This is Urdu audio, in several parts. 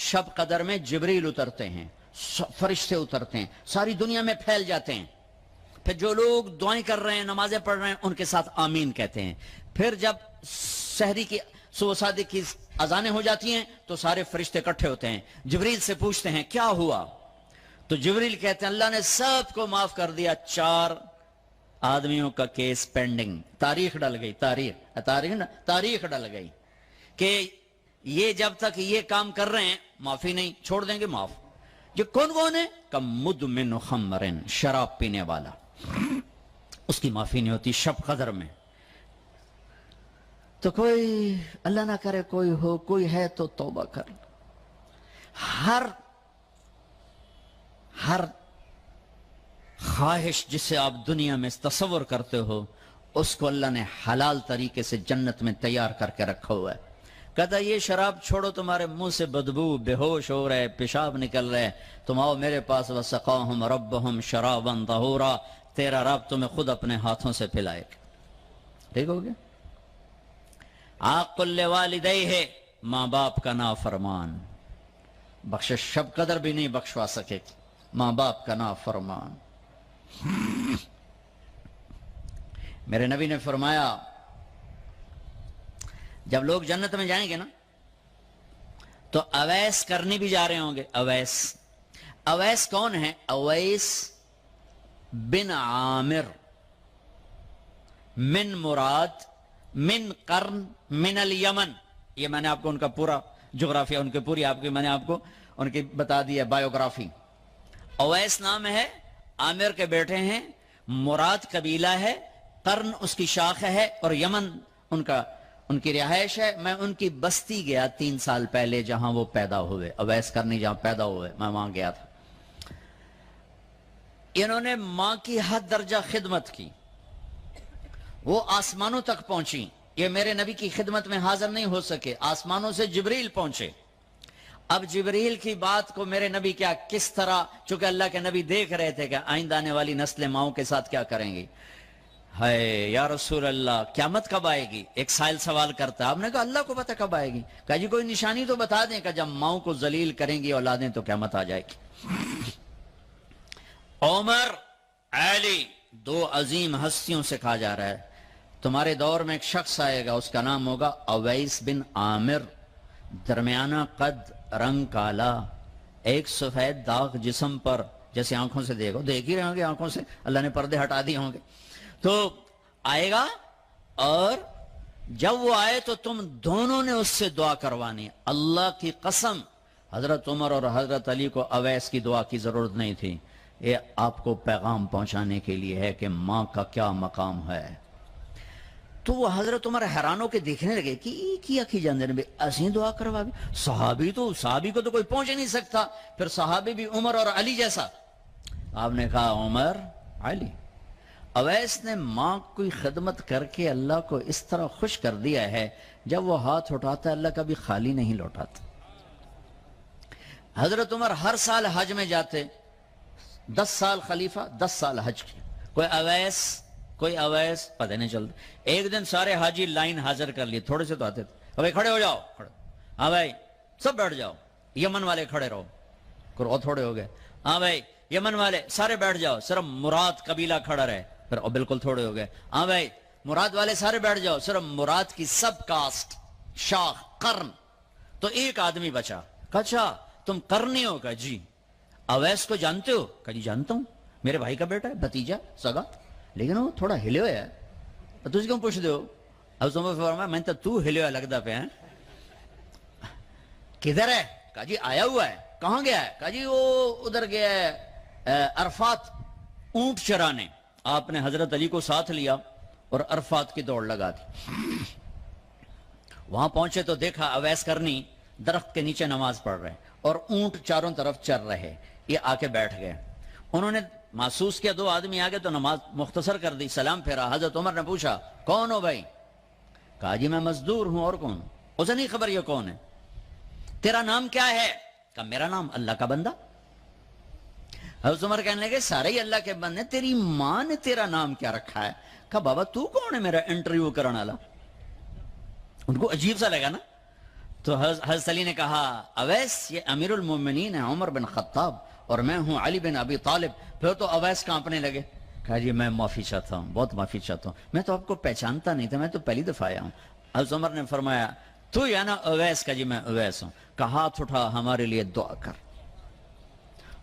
شب قدر میں جبریل اترتے ہیں، فرشتے اترتے ہیں، ساری دنیا میں پھیل جاتے ہیں. پھر جو لوگ دعائیں کر رہے ہیں، نمازیں پڑھ رہے ہیں، ان کے ساتھ آمین کہتے ہیں. پھر جب سحری کی صبح صادق کی اذانیں ہو جاتی ہیں تو سارے فرشتے اکٹھے ہوتے ہیں، جبریل سے پوچھتے ہیں کیا ہوا؟ تو جبریل کہتے ہیں اللہ نے سب کو معاف کر دیا، 4 آدمیوں کا کیس پینڈنگ. تاریخ ڈل گئی، تاریخ ڈل گئی کہ یہ جب تک یہ کام کر رہے ہیں معافی نہیں، چھوڑ دیں گے معاف. یہ کون ہے؟ کم مدمن خمرن، شراب پینے والا، اس کی معافی نہیں ہوتی شب قدر میں. تو کوئی اللہ نہ کرے کوئی ہو، کوئی ہے تو توبہ کر. ہر خواہش جسے آپ دنیا میں تصور کرتے ہو اس کو اللہ نے حلال طریقے سے جنت میں تیار کر کے رکھا ہوا ہے. کہتا یہ شراب چھوڑو، تمہارے منہ سے بدبو، بے ہوش ہو رہے، پیشاب نکل رہے، تم آؤ میرے پاس. وسقاہم ربہم شرابا طہورا، تیرا رب تمہیں خود اپنے ہاتھوں سے پلائے گا. ٹھیک ہو گیا؟ عاق لوالدیہ، ماں باپ کا نافرمان، بخشش شب قدر بھی نہیں بخشوا سکے گی. ماں باپ کا نافرمان. میرے نبی نے فرمایا جب لوگ جنت میں جائیں گے نا تو اویس کرنی بھی جا رہے ہوں گے. اویس کون ہے؟ اویس بن عامر من مراد من قرن من الیمن. یہ میں نے آپ کو ان کا پورا جغرافیہ، ان کی پوری آپ کی میں نے آپ کو ان کی بتا دی ہے بایوگرافی. اویس نام ہے، عامر کے بیٹے ہیں، مراد قبیلہ ہے، قرن اس کی شاخ ہے، اور یمن ان کی رہائش ہے. میں ان کی بستی گیا 3 سال پہلے جہاں وہ پیدا ہوئے، اویس کرنی جہاں پیدا ہوئے، میں وہاں گیا تھا. انہوں نے ماں کی حد درجہ خدمت کی، وہ آسمانوں تک پہنچی. یہ میرے نبی کی خدمت میں حاضر نہیں ہو سکے، آسمانوں سے جبریل پہنچے. اب جبریل کی بات کو میرے نبی کیا کس طرح، چونکہ اللہ کے نبی دیکھ رہے تھے کہ آئندہ آنے والی نسلیں ماؤں کے ساتھ کیا کریں گی. ہے یا رسول اللہ قیامت کب آئے گی؟ ایک سائل سوال کرتا ہے. آپ نے کہا اللہ کو پتہ کب آئے گی. کہا جی کوئی نشانی تو بتا دیں کہ جب ماؤں کو ذلیل کریں گی اولادیں تو قیامت آ جائے گی. عمر، علی، 2 عظیم ہستیوں سے کہا جا رہا ہے تمہارے دور میں ایک شخص آئے گا، اس کا نام ہوگا اویس بن عامر. درمیانہ قد، رنگ کالا، ایک سفید داغ جسم پر، جیسے آنکھوں سے دیکھ ہی رہے ہوں گے، آنکھوں سے اللہ نے پردے ہٹا دیے ہوں گے. تو آئے گا اور جب وہ آئے تو تم دونوں نے اس سے دعا کروانی. اللہ کی قسم حضرت عمر اور حضرت علی کو اویس کی دعا کی ضرورت نہیں تھی. یہ آپ کو پیغام پہنچانے کے لیے ہے کہ ماں کا کیا مقام ہے. تو وہ حضرت عمر حیران ہو کے دیکھنے لگے کہ یہ کیا کی جاندے نے ایسی دعا کروا بھی. صحابی کو تو کوئی پہنچ نہیں سکتا، پھر صحابی بھی عمر اور علی جیسا. آپ نے کہا عمر، علی. اویس نے ماں کی خدمت کر کے اللہ کو اس طرح خوش کر دیا ہے، جب وہ ہاتھ اٹھاتا ہے اللہ کبھی خالی نہیں لوٹاتا. حضرت عمر ہر سال حج میں جاتے، 10 سال خلیفہ، 10 سال حج کی. کوئی اویس پتہ نہیں چلتا. ایک دن سارے حاجی لائن حاضر کر لیے، تھوڑے سے تو آتے تھے. بھائی کھڑے ہو جاؤ، ہاں بھائی سب بیٹھ جاؤ. یمن والے کھڑے رہو، اور تھوڑے ہو گئے. ہاں بھائی یمن والے سارے بیٹھ جاؤ، صرف مراد قبیلہ کھڑا رہے، پھر بالکل تھوڑے ہو گئے. ہاں بھائی مراد والے سارے بیٹھ جاؤ، صرف مراد کی سب کاسٹ، شاخ، قرن. تو ایک آدمی بچا. کہا تم قرنی ہو؟ کہا جی. اویس کو جانتے ہو؟ کہا جی جانتا ہوں، میرے بھائی کا بیٹا ہے، بھتیجا سگا، لیکن وہ تھوڑا ہلے ہویا ہے. تجھ کیوں پوچھ دے ہو؟ اب تمہیں فرمایا میں تو ہلے ہویا لگتا پہ ہیں. کدھر ہے؟ کہا جی آیا ہوا ہے. کہاں گیا ہے؟ کہا جی وہ ادھر گیا ہے عرفات اونٹ چرانے. آپ نے حضرت علی کو ساتھ لیا اور عرفات کی دوڑ لگا دی. وہاں پہنچے تو دیکھا اویس کرنی درخت کے نیچے نماز پڑھ رہے اور اونٹ چاروں طرف چر رہے. یہ آ کے بیٹھ گئے. انہوں نے محسوس کیا 2 آدمی آگے تو نماز مختصر کر دی، سلام پھیرا. حضرت عمر نے پوچھا کون ہو بھائی؟ کہا جی میں مزدور ہوں. اور کون؟ اسے نہیں خبر یہ کون ہے. تیرا نام کیا ہے؟ کہا میرا نام اللہ کا بندہ. حضرت عمر کہنے لگے سارے ہی اللہ کے بندے، تیری ماں نے تیرا نام کیا رکھا ہے؟ کہا بابا تو کون ہے میرا انٹرویو کرنے والا؟ ان کو عجیب سا لگا نا. تو حضرت علی نے کہا اویس یہ امیر المومنین ہے عمر بن خطاب اور میں ہوں علی بن ابی طالب. پھر تو اویس کانپنے لگے. کہا جی میں معافی چاہتا ہوں, بہت معافی چاہتا ہوں, میں تو آپ کو پہچانتا نہیں تھا, میں تو پہلی دفعہ آیا ہوں. حضرت عمر نے فرمایا تو یا نا اویس کا؟ جی میں اویس ہوں. کہا ہاتھ اٹھا ہمارے لیے دعا کر.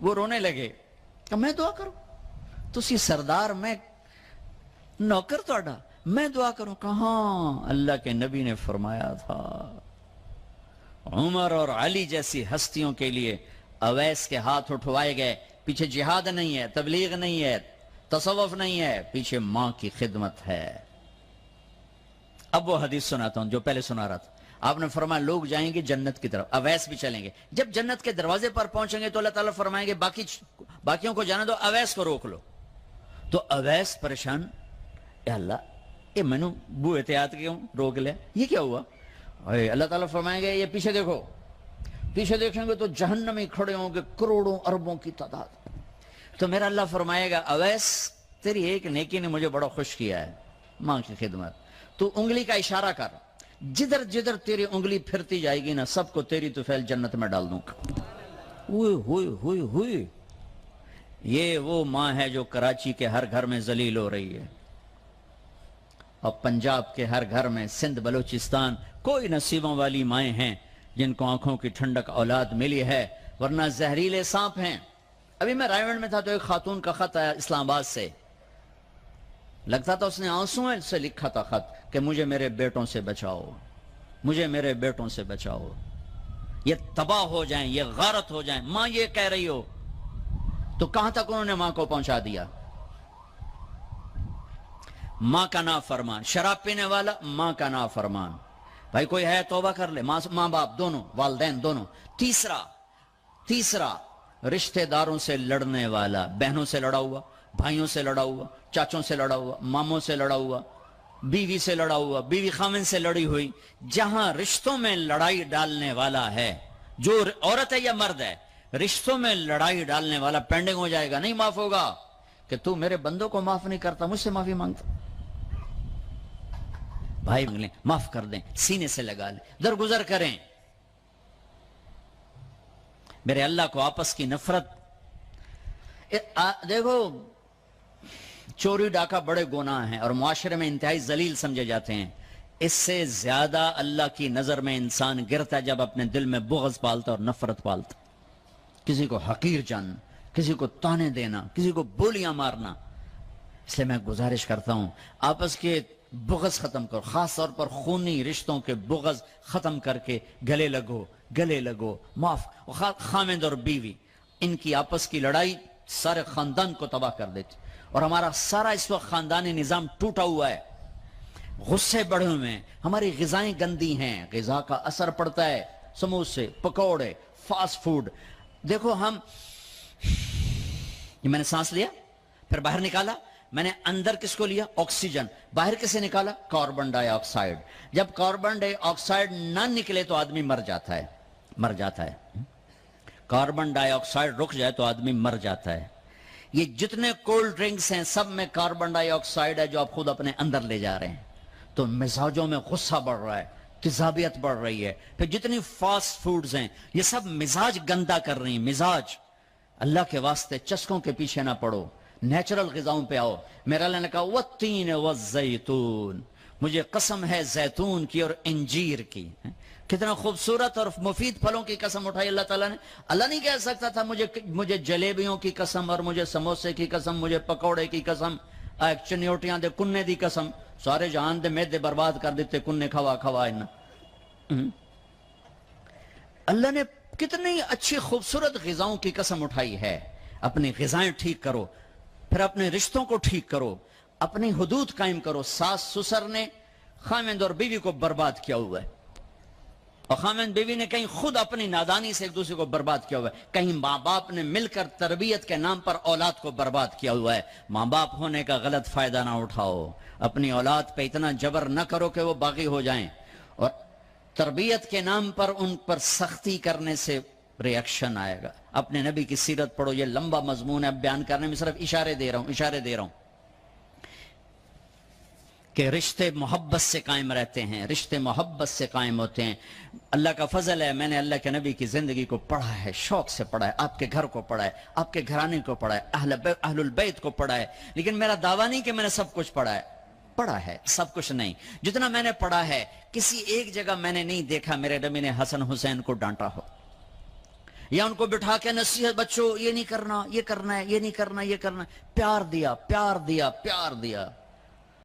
وہ رونے لگے. کہ میں دعا کروں؟ تسی سردار, میں نوکر توڑا, میں دعا کروں؟ کہاں, اللہ کے نبی نے فرمایا تھا عمر اور علی جیسی ہستیوں کے لیے اویس کے ہاتھ اٹھوائے گئے. پیچھے جہاد نہیں ہے, تبلیغ نہیں ہے, تصوف نہیں ہے, پیچھے ماں کی خدمت ہے. اب وہ حدیث سناتا ہوں جو پہلے سنا رہا تھا. آپ نے فرمایا لوگ جائیں گے جنت کی طرف, اویس بھی چلیں گے. جب جنت کے دروازے پر پہنچیں گے تو اللہ تعالیٰ فرمائیں گے باقیوں کو جانا دو, اویس کو روک لو. تو اویس پریشان, اے اللہ یہ میں نے بو احتیاط کیوں روک لیا, یہ کیا ہوا؟ اللہ تعالیٰ فرمائیں گے یہ پیچھے دیکھو. پیچھے دیکھیں گے تو جہنمی کھڑے ہوں گے کروڑوں اربوں کی تعداد. تو میرا اللہ فرمائے گا اویس تیری ایک نیکی نے مجھے بڑا خوش کیا ہے, ماں کی خدمت. تو انگلی کا اشارہ کر, جدھر جدھر تیری انگلی پھرتی جائے گی نا سب کو تیری طفیل جنت میں ڈال دوں گا. ہوئے ہوئے ہوئے ہوئے. یہ وہ ماں ہے جو کراچی کے ہر گھر میں ذلیل ہو رہی ہے, اور پنجاب کے ہر گھر میں, سندھ بلوچستان کوئی نصیبوں والی مائیں ہیں جن کو آنکھوں کی ٹھنڈک اولاد ملی ہے, ورنہ زہریلے سانپ ہیں. ابھی میں رائے گنج میں تھا تو ایک خاتون کا خط آیا اسلام آباد سے. لگتا تھا اس نے آنسوں سے لکھا تھا خط کہ مجھے میرے بیٹوں سے بچاؤ, مجھے میرے بیٹوں سے بچاؤ, یہ تباہ ہو جائیں, یہ غارت ہو جائیں. ماں یہ کہہ رہی ہو تو کہاں تک انہوں نے ماں کو پہنچا دیا؟ ماں کا نافرمان, شراب پینے والا ماں کا نافرمان. بھائی کوئی ہے توبہ کر لے, ماں باپ دونوں, والدین دونوں. تیسرا رشتہ داروں سے لڑنے والا, بہنوں سے لڑا ہوا, بھائیوں سے لڑا ہوا, چاچوں سے لڑا ہوا, ماموں سے لڑا ہوا, بیوی سے لڑا ہوا, بیوی خامن سے لڑی ہوئی. جہاں رشتوں میں لڑائی ڈالنے والا ہے, جو عورت ہے یا مرد ہے, رشتوں میں لڑائی ڈالنے والا پینڈنگ ہو جائے گا, نہیں معاف ہوگا. کہ تو میرے بندوں کو معاف نہیں کرتا, مجھ سے معافی مانگتا. بھائی مانگ لیں, معاف کر دیں, سینے سے لگا لیں, درگزر کریں. میرے اللہ کو آپس کی نفرت. دیکھو چوری ڈاکہ بڑے گناہ ہیں اور معاشرے میں انتہائی ذلیل سمجھے جاتے ہیں. اس سے زیادہ اللہ کی نظر میں انسان گرتا ہے جب اپنے دل میں بغض پالتا اور نفرت پالتا. کسی کو حقیر جاننا, کسی کو تانے دینا, کسی کو بولیاں مارنا. اس لیے میں گزارش کرتا ہوں آپس کے بغض ختم کرو, خاص طور پر خونی رشتوں کے بغض ختم کر کے گلے لگو, معاف. خامند اور بیوی, ان کی آپس کی لڑائی سارے خاندان کو تباہ کر دیتی, اور ہمارا سارا اس وقت خاندانی نظام ٹوٹا ہوا ہے, غصے بڑھے ہوئے ہیں, ہماری غذائیں گندی ہیں, غذا کا اثر پڑتا ہے, سموسے, پکوڑے, فاسٹ فوڈ. دیکھو ہم, میں نے سانس لیا پھر باہر نکالا, میں نے اندر کس کو لیا؟ آکسیجن. باہر کسے نکالا؟ کاربن ڈائی آکسائڈ. جب کاربن ڈائی آکسائڈ نہ نکلے تو آدمی مر جاتا ہے. کاربن ڈائی آکسائڈ رک جائے تو آدمی مر جاتا ہے. یہ جتنے کولڈ ڈرنکس ہیں سب میں کاربن ڈائی آکسائڈ ہے جو آپ خود اپنے اندر لے جا رہے ہیں. تو مزاجوں میں غصہ بڑھ رہا ہے, تیزابیت بڑھ رہی ہے. پھر جتنی فاسٹ فوڈز ہیں یہ سب مزاج گندا کر رہی ہیں. مزاج, اللہ کے واسطے چسکوں کے پیچھے نہ پڑو, نیچرل غذاؤں پہ آؤ. میرا اللہ نے کہا والتین والزیتون, مجھے قسم ہے زیتون کی اور انجیر کی. کتنا خوبصورت اور مفید پھلوں کی قسم اٹھائی اللہ تعالیٰ نے. اللہ نہیں کہہ سکتا تھا مجھے جلیبیوں کی قسم اور مجھے سموسے کی قسم, مجھے پکوڑے کی قسم, چنیوٹیاں دے کنے دی قسم. سارے جہان دے میدے برباد کر دیتے کنے کھوا اللہ نے کتنی اچھی خوبصورت غذاؤں کی قسم اٹھائی ہے. اپنی غذائیں ٹھیک کرو, پھر اپنے رشتوں کو ٹھیک کرو, اپنی حدود قائم کرو. ساس سسر نے خامند اور بیوی کو برباد کیا ہوا ہے, اور خامند بیوی نے کہیں خود اپنی نادانی سے ایک دوسرے کو برباد کیا ہوا ہے, کہیں ماں باپ نے مل کر تربیت کے نام پر اولاد کو برباد کیا ہوا ہے. ماں باپ ہونے کا غلط فائدہ نہ اٹھاؤ, اپنی اولاد پہ اتنا جبر نہ کرو کہ وہ باغی ہو جائیں, اور تربیت کے نام پر ان پر سختی کرنے سے ریاکشن آئے گا. اپنے نبی کی سیرت پڑھو, یہ لمبا مضمون ہے, بیان کرنے میں صرف اشارے دے رہا ہوں. کہ رشتے محبت سے قائم رہتے ہیں، رشتے محبت سے قائم ہوتے ہیں۔ اللہ کا فضل ہے، میں نے اللہ کے نبی کی زندگی کو پڑھا ہے، شوق سے پڑھا ہے، آپ کے گھر کو پڑھا ہے، آپ کے گھرانے کو پڑھا ہے، اہل البیت کو پڑھا ہے، لیکن میرا دعویٰ نہیں کہ میں نے سب کچھ پڑھا ہے سب کچھ نہیں۔ جتنا میں نے پڑھا ہے کسی ایک جگہ میں نے نہیں دیکھا میرے نبی نے حسن حسین کو ڈانٹا ہو، یا ان کو بٹھا کے نصیحت، بچوں یہ نہیں کرنا، یہ کرنا ہے، یہ نہیں کرنا، یہ کرنا ہے۔ پیار دیا، پیار دیا، پیار دیا۔